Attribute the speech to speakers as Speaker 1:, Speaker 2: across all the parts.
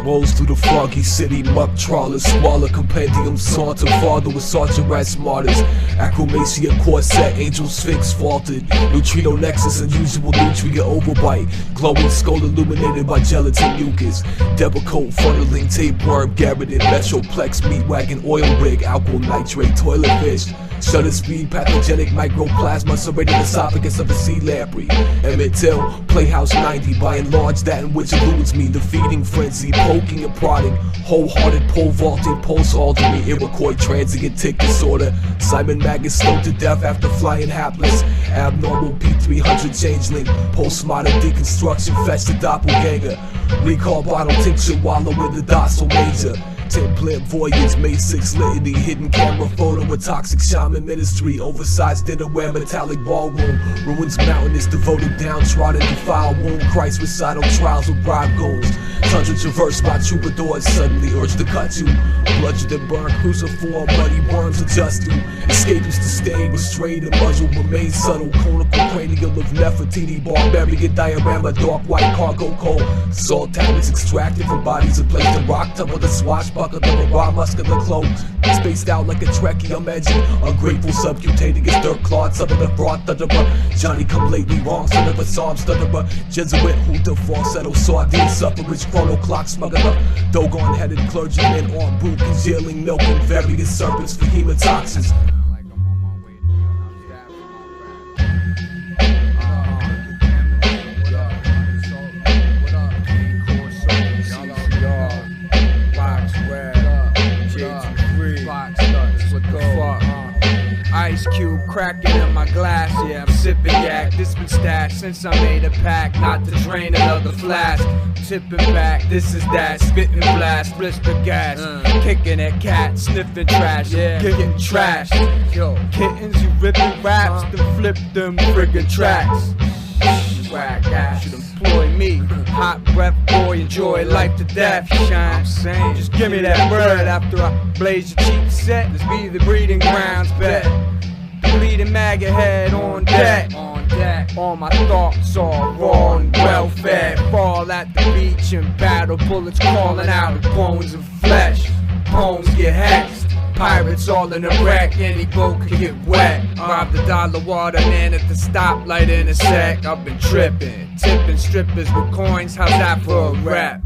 Speaker 1: rolls through the foggy city, muck trawlers, squalor, compendium, saunter, father with sergeant rats, martyrs, acromacia, corset, angel sphinx faulted, neutrino nexus, unusual nutrient overbite, glowing skull illuminated by gelatin mucus, debacoat, funneling, tapeworm, garroted, metroplex, meat wagon, oil rig, alkyl nitrate, toilet fish, shutter speed, pathogenic microplasma, serrated esophagus of a sea lamprey, Emmett Till, Playhouse 90, by and large that in which eludes me, the feeding frenzy, poking and prodding, wholehearted pole vaulting, pulse altering, Iroquois transient tick disorder, Simon Magus stoned to death after flying hapless, abnormal P300 changeling, postmodern deconstruction, fetch the doppelganger, recall bottle tincture, wallow in the docile major, template voyage, May 6 litany, hidden camera photo with toxic shaman ministry, oversized dinnerware, metallic ballroom, ruins mountainous, devoted downtrodden, defiled womb, Christ recital trials with bribe goals, tundra traversed by troubadours, suddenly urge to cut you, bludgeoned and burned, cruciform, muddy worms adjust you, escapists to stay restrained and muzzle, remain subtle, conical cranial of Nefertiti, barbarian diorama, dark white cargo coal, salt tablets extracted from bodies and placed in rock tumble, the swashbuckler of a raw muscular cloak, spaced out like a Trekkie, I'm edgy, ungrateful, subcutaneous, dirt clawed, son of a fraud thunderer, Johnny come lately wrong, son of a psalm stutterer, Jesuit, hooter, falsetto, sardine, suffrage, chrono clock, smuggler, dogon headed clergyman, on boot, congealing, milking various serpents for hemotoxins.
Speaker 2: Ice cube cracking in my glass, yeah, I'm sipping yak. This been stashed since I made a pact not to drain another flask. Tipping back, this is that, spitting blast, blister gas, kicking at cats, sniffing trash, yeah, kicking trash. Yo, kittens, you ripping raps, then flip them friggin' tracks. Whack ass should employ me. Hot breath, boy, enjoy life to death. Shine, I'm saying, just give me that bird after I blaze your cheek set. Let's be the breeding grounds, bet. Bleeding maggot head on deck. All my thoughts are raw and well fed. Fall at the beach and battle bullets crawling out of bones and flesh. Poems get hexed. Pirates all in a wreck, any boat could get wet. Rob the dollar water man at the stoplight in a sec. I've been tripping, tipping strippers with coins, how's that for a rap?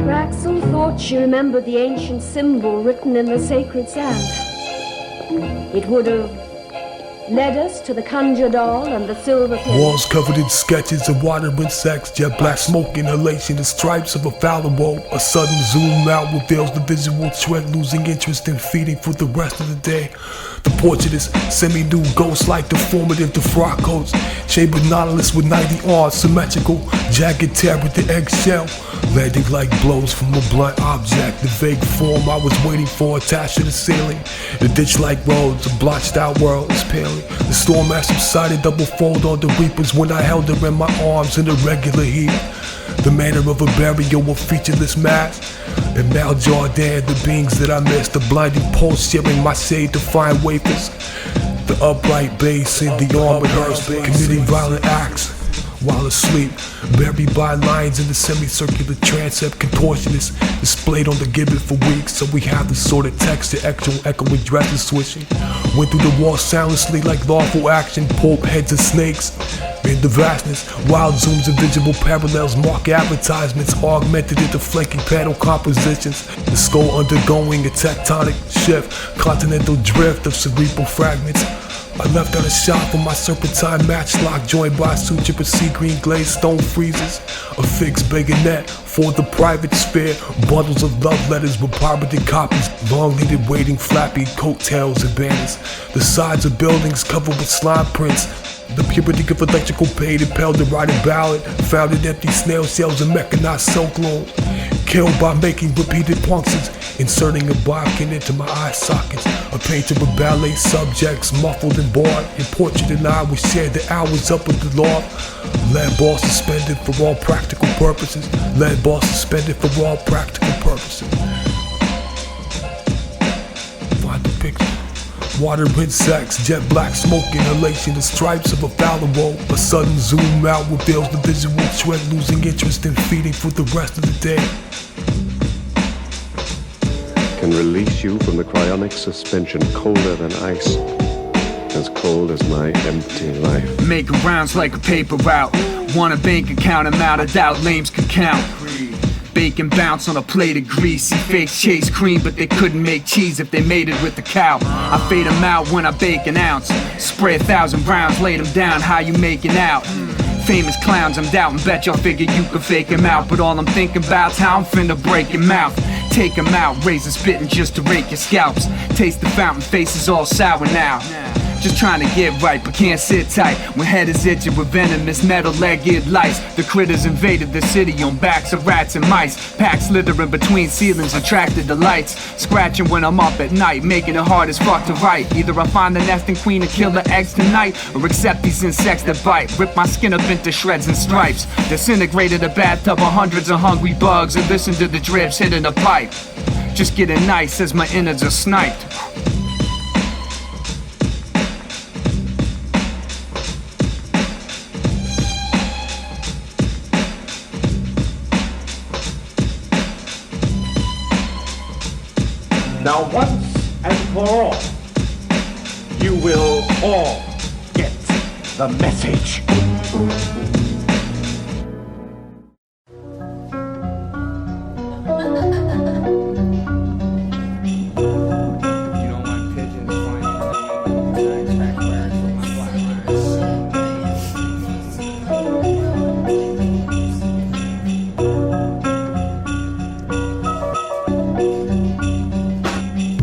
Speaker 3: Raxel thought she remembered the ancient symbol written in the sacred sand. It would have led us to the conjure doll and the silver pin.
Speaker 1: Walls covered in sketches of water insects, jet black smoke inhalation, the stripes of a fallible. A sudden zoom out reveals the visual tread, losing interest in feeding for the rest of the day. The portrait is semi-nude, ghost-like, deformative, the frock coats, chambered nautilus with 90 R's, symmetrical, jagged tear with the eggshell, landing like blows from a blunt object. The vague form I was waiting for attached to the ceiling. The ditch-like roads, a blotched-out world is paling. The storm has subsided, double fold on the reapers when I held her in my arms in the regular heat. The manner of a burial of featureless mass. In Mal Jordan, the beings that I missed, the blinding pulse sharing my shade to find wafers. The upright bass in the arm with hers, committing violent acts while asleep, buried by lines in the semicircular transept, contortionist displayed on the gibbet for weeks. So we have the sort of texture, echoing dresses swishing. Went through the wall soundlessly like lawful action, pulp heads of snakes. In the vastness, wild zooms and visible parallels mark advertisements, augmented into flanking panel compositions. The skull undergoing a tectonic shift, continental drift of cerebral fragments. I left out a shot for my serpentine matchlock, joined by a suture of sea green glazed stone freezers. A fixed bayonet for the private sphere, bundles of love letters with pirated copies, long-leaded waiting flappy coattails and banners. The sides of buildings covered with slime prints. The purity of electrical pain impelled the writing ballad, found in empty snail shells and mechanized silk loom. Killed by making repeated punctures, inserting a bodkin into my eye sockets. A painter of ballet subjects, muffled and barred. In portrait and I we shared the hours up at the loft. Lead ball suspended for all practical purposes. Lead ball suspended for all practical purposes. Find the Olympics. Water sex, jet black smoke inhalation, the stripes of a fallible. A sudden zoom out reveals the visual threat, losing interest in feeding for the rest of the day.
Speaker 4: Can release you from the cryonic suspension, colder than ice, as cold as my empty life.
Speaker 2: Making rounds like a paper route. Want a bank account, amount of doubt lames can count. Bacon bounce on a plate of greasy fakes chase cream, but they couldn't make cheese if they made it with the cow. I fade them out when I bake an ounce. Spray 1,000 rounds, lay them down, how you making out? Famous clowns I'm doubting, bet y'all figure you can fake him out. But all I'm thinking about's how I'm finna break your mouth. Take him out, razor spitting just to rake your scalps. Taste the fountain, faces all sour now. Just trying to get right, but can't sit tight. When head is itching with venomous metal-legged lice. The critters invaded the city on backs of rats and mice. Packs slithering between ceilings, attracted the lights. Scratching when I'm up at night, making it hard as fuck to write. Either I find the nesting queen and kill the eggs tonight, or accept these insects that bite. Rip my skin up into shreds and stripes. Disintegrated a bathtub of hundreds of hungry bugs, and listen to the drips hitting the pipe. Just getting nice as my innards are sniped.
Speaker 5: Now once and for all, you will all get the message.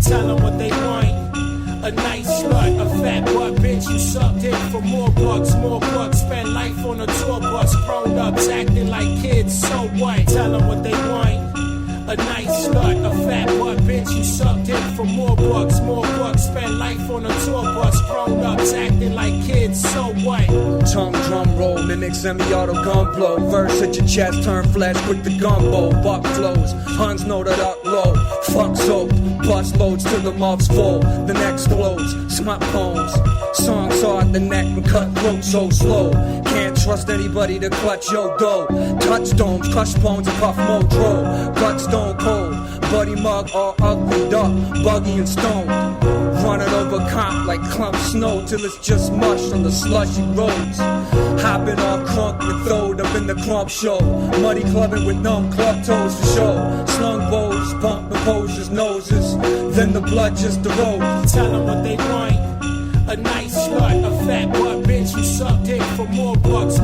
Speaker 6: Tell them what they want. A nice slut, a fat butt bitch. You sucked in for more bucks. Spend life on a tour bus. Grown ups acting like kids, so what? Tell them what they want. A nice slut, a fat butt bitch. You sucked in for more bucks. Spend life on a tour bus. Grown ups acting like kids, so what?
Speaker 2: Tongue drum roll, mimic semi-auto gun blow. Verse at your chest, turn flesh with the gumbo. Buck flows, Huns know that up low. Fuck soaked, bust loads till the mouth's full. The neck explodes, smut poems. Songs hard the neck and cut throat so slow. Can't trust anybody to clutch your dough. Touch domes, crush bones and puff modro. Guts stone cold, buddy mug all ugly duck, buggy and stoned. Running over comp like clump snow till it's just mush on the slushy roads. Hopping off crunk and throwed up in the crump show. Muddy clubbing with numb club toes for show. Slung bows, bumping posers, noses. Then the blood just erodes.
Speaker 6: Tell them what they want. A nice slut, a fat butt bitch. You sucked in for more bucks.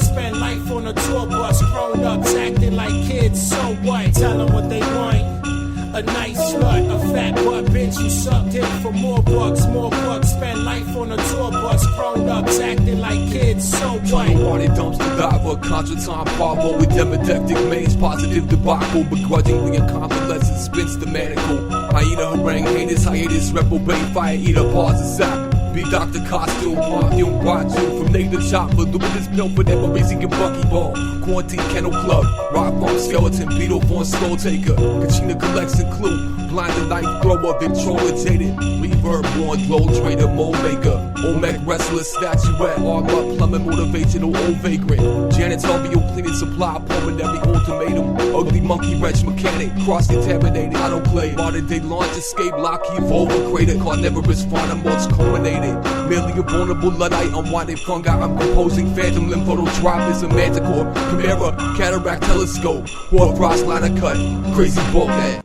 Speaker 6: Spend life on a tour bus. Grown ups acting like kids, so what? Tell them what they want. A nice slut, a fat butt bitch. You sucked in for more bucks. Spend life on a tour bus. Grown ups acting like kids, so what?
Speaker 7: Party dumps the diver, contra-time barbo with demodectic maze, positive debacle, begrudgingly a convalescent spins the medical. Hyena harangue, heinous hiatus, reprobate, fire eater, pause and sap. Be Dr. Costume, perfume, Baju, from native chop, voluminous pill for memories, he can buckyball. Quarantine kennel club, rock bomb, skeleton, beetle born skull taker. Kachina collects and clue, blinded knife thrower, Victrola jaded. Reverb born, glow trader, mold maker. Olmec wrestler, statuette, armor, plumbing, motivational, old vagrant. Janitorial, cleaning supply, pulmonary ultimatum. Ugly monkey wrench mechanic, cross-contaminated, autoclave. Modern day launch, escape, Lockheed, Volvo, crater, carnivorous, fauna, mulch, culminated. Merely a vulnerable Luddite, unwanted fungi. I'm composing phantom lymphodotropism, manticore, chimera, cataract telescope, hoarfrost liner cut, crazy bulkhead.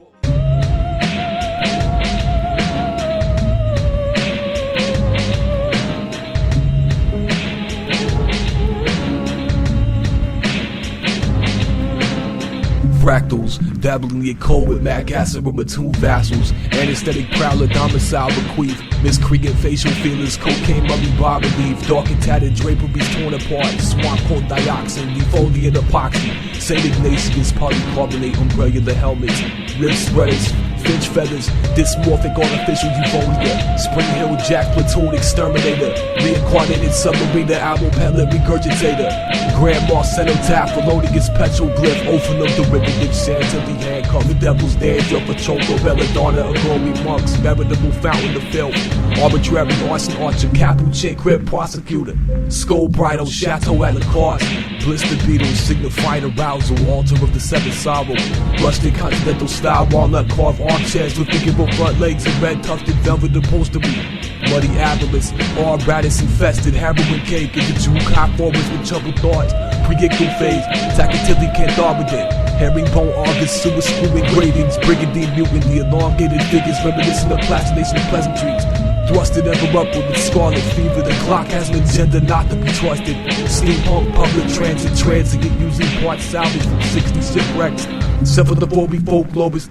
Speaker 1: Fractals, dabbling in cold with mag acid with my two vassals. Anesthetic prowler, domicile bequeath. Miscreant facial feelings, cocaine, mummy, bar relief. Dark and tattered draperies torn apart. Swamp coat dioxin, defoliant epoxy. St. Ignatius, polycarbonate, umbrella helmets. Rib spreaders,
Speaker 7: finch feathers, dysmorphic artificial euphoria. Spring Hill Jack platoon exterminator, reincarnated submariner, ammo pellet regurgitator. Grandma cenotaph, Felonious petroglyph, Ophanum derivative, Chantilly handcuff, the devil's dandruff, a choco, belladonna, agori monks, veritable fountain of filth. Arbitrary arson archer, capuchin, crypt prosecutor. Skull bridal, chateau at la carte. Blister beetles, signified arousal, altar of the seventh sorrow. Rustic continental style, walnut carved armchairs with figurable front legs and red tufted velvet upholstery. Muddy avarice, all radish infested, heroin cake, and the two cop forwards with troubled thoughts. Pre-ictal phase, Takatilli Cantharidin, herringbone August, sewer screw engravings, brigandine mutant, the elongated figures reminiscent of plastination pleasantries. Thrusted ever upward with scarlet fever, the clock has an agenda not to be trusted. Steampunk, public transit, transient, using parts salvaged from 60 shipwrecks. Cephalophory folklorists.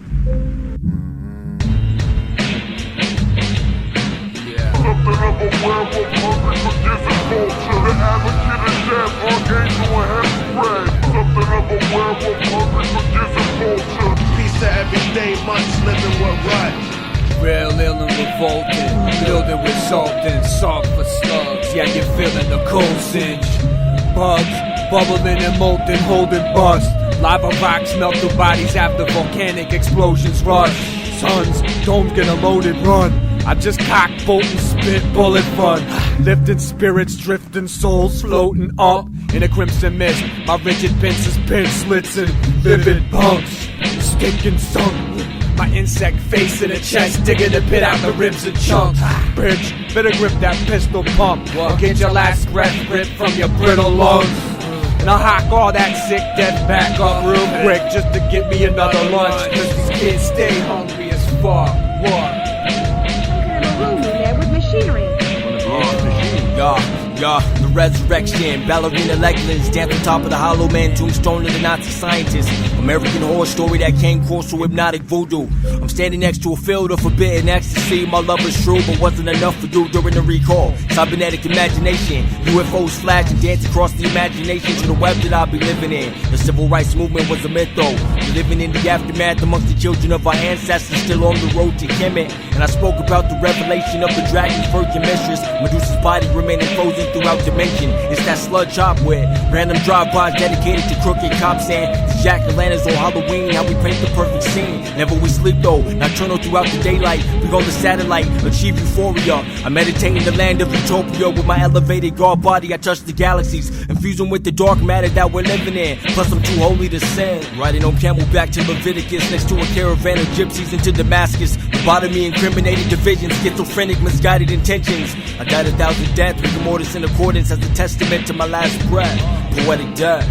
Speaker 8: Something of a werewolf, hungry for giving vulture. The advocate of death, archangel and head spread. Something of a werewolf, hungry for giving vulture.
Speaker 9: Piece of everyday munch, living with rut.
Speaker 2: Real ill and revolting, building with salt and salt for slugs. Yeah, you're feeling the cold singe. Bugs, bubbling and molten, holding bust. Lava rocks melt the bodies after volcanic explosions rush. Suns, domes get a loaded run. I just cock, bolt, and spit, bullet fun. Lifting spirits, drifting souls, floating up in a crimson mist. My rigid pincers, pinch slits and vivid bumps. Sticking sunk. My insect face in the chest, digging the pit out the ribs and chunks. Bitch, better grip that pistol pump, or get your last breath ripped from your brittle lungs. And I'll hack all that sick death back up real quick just to get me another lunch. Cause these kids stay hungry as fuck. What?
Speaker 3: Room there with machinery.
Speaker 10: The resurrection, ballerina legless, dance on top of the hollow man, tombstone of the Nazi scientist. American horror story that came close to hypnotic voodoo. I'm standing next to a field of forbidden ecstasy. My love is true, but wasn't enough for you during the recall. Cybernetic imagination, UFOs flash and dance across the imagination to the web that I'll be living in. The civil rights movement was a myth though. We're living in the aftermath amongst the children of our ancestors still on the road to Kemet. And I spoke about the revelation of the dragon's virgin mistress. Medusa's body remaining frozen throughout dimension. It's that sludge hop with random drive-bys dedicated to crooked cops and the jack-o'-lanterns on Halloween. How we paint the perfect scene. Never we sleep though, nocturnal throughout the daylight. We on the satellite, achieve euphoria. I meditate in the land of utopia. With my elevated guard body, I touch the galaxies, infusing with the dark matter that we're living in. Plus I'm too holy to sin. Riding on camelback to Leviticus, next to a caravan of gypsies into Damascus. Lobotomy, incriminated divisions, schizophrenic, misguided intentions. I died 1,000 deaths with the mortis in accordance as a testament to my last breath. Poetic death.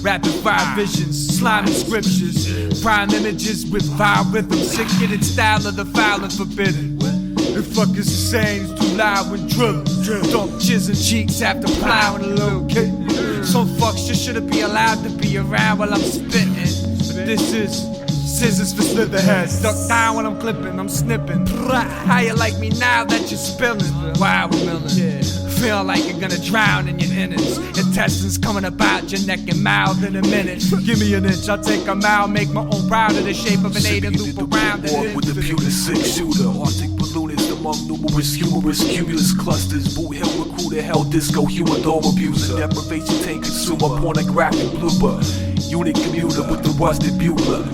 Speaker 2: Rapid fire visions, slimy scriptures, prime images with vile rhythm, sick in style of the foul and forbidden. The fuck is insane, it's too loud when drip. Dump jizz and cheeks after plowing a little kid. Some fucks just shouldn't be allowed to be around while I'm spitting. But this is scissors for slitherheads. Duck down when I'm clipping, I'm snipping. How you like me now that you're spilling? Wow, Millen. Feel like you're gonna drown in your innards. Intestines coming about your neck and mouth in a minute. Give me an inch, I'll take a mile, make my own round in the shape of an 8 and loop around it.
Speaker 7: With the pewter six-shooter, Arctic balloonist among numerous humorous cumulus clusters. Boot hill recruiter, hell disco, humidor abuser, deprivation tank consumer, pornographic blooper. Unit commuter with the rusted bugler.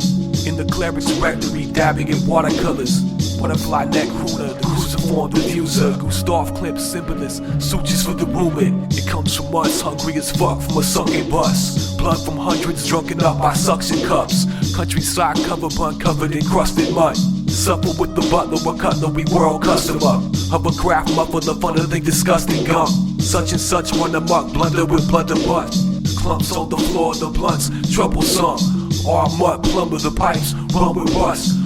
Speaker 7: In the cleric's rectory, dabbing in watercolors. Butterfly neck crooner, the cruciform diffuser. Gustav Klimt symbolist, sutures for the rumen. It comes from us, hungry as fuck from a sunken bus. Blood from hundreds drunken up by suction cups. Countryside cover bun covered in crusted mud. Supper with the butler, a cutlery world customer. Hovercraft muffler, the fun of the disgusting gum. Such and such run amok, blunder with blunderbutt. clumps on the floor, the blunts, troublesome. Arm up, plumber the pipes, run with rust.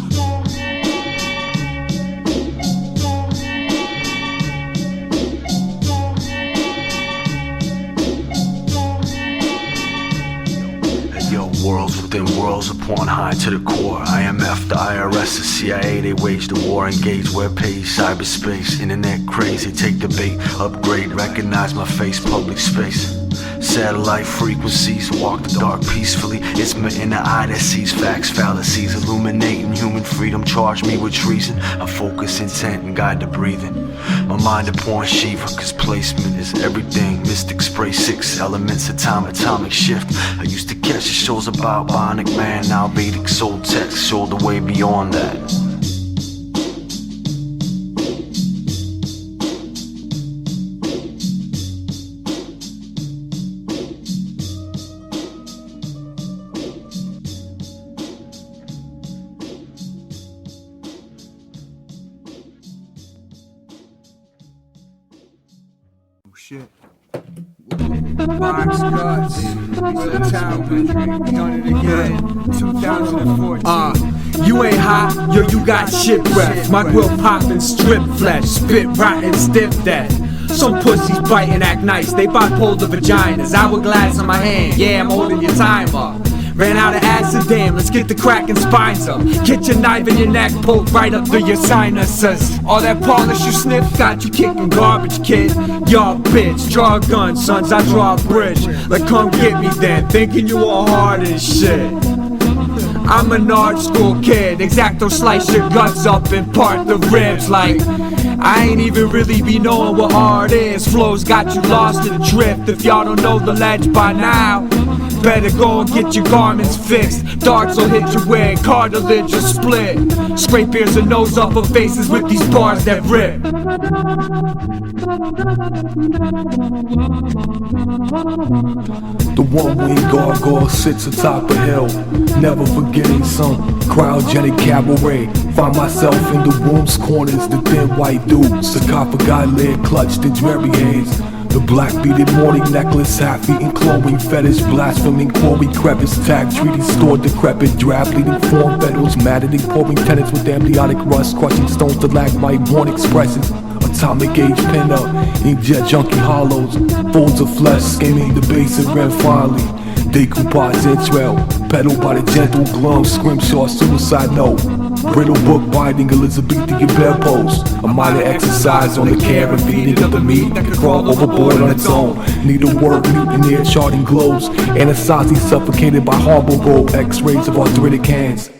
Speaker 11: Worlds within worlds upon high to the core. IMF, the IRS, the CIA, they wage the war. Engage webpage, cyberspace, internet crazy. Take the bait, upgrade, recognize my face, public space. Satellite frequencies, walk the dark peacefully. It's my inner eye that sees facts, fallacies, illuminating human freedom. Charge me with treason. I focus intent and guide the breathing. My mind upon Shiva, cause placement is everything. Mystic spray 6 elements, atomic shift. I used to catch the shows about bionic man, now Vedic soul text, show the way beyond that.
Speaker 2: Shit. Boxguts. The town country. Done it again. 2014.
Speaker 12: You ain't hot, yo, you got shit breath. My grill poppin', strip flesh, spit rotten, stiff that. Some pussies bite and act nice, they bipolar vaginas. Hourglass in my hand, yeah, I'm holding your time up. Ran out of acid, damn, let's get the crackin' spines up. Get your knife in your neck, poke right up through your sinuses. All that polish you sniff got you kicking garbage, kid. Y'all bitch, draw a gun, sons, I draw a bridge. Like come get me then, thinking you all hard as shit. I'm an art school kid, Exacto slice your guts up and part the ribs like I ain't even really be knowing what art is. Flows got you lost in the drift. If y'all don't know the ledge by now, better go and get your garments fixed. Darts will hit your wig, cartilage will split. Scrape ears and nose off of faces with these bars that rip.
Speaker 1: The one-winged gargoyle sits atop a hill, never forgetting some cryogenic cabaret. Find myself in the room's corners, the thin white dude, sarcophagi lid clutched in dreary haze. The black beaded morning necklace, half-eaten clothing fetish, blaspheming quarry crevice, tag treaty stored decrepit, drab leading form petals, maddening pouring tenants with amniotic rust, crushing stones to stalagmite, worn expressions. Atomic age pin up, inkjet junkie hollows, folds of flesh skimming the base and red finally. Decoupage entrail, pedal by the gentle glum, scrimshaw suicide note. Brittle book binding Elizabethan bedpost. A minor exercise on the care and feeding of the meat that can crawl overboard on its own. Needlework mutineer charting globes. Anasazi suffocated by harbor roll, x-rays of arthritic hands.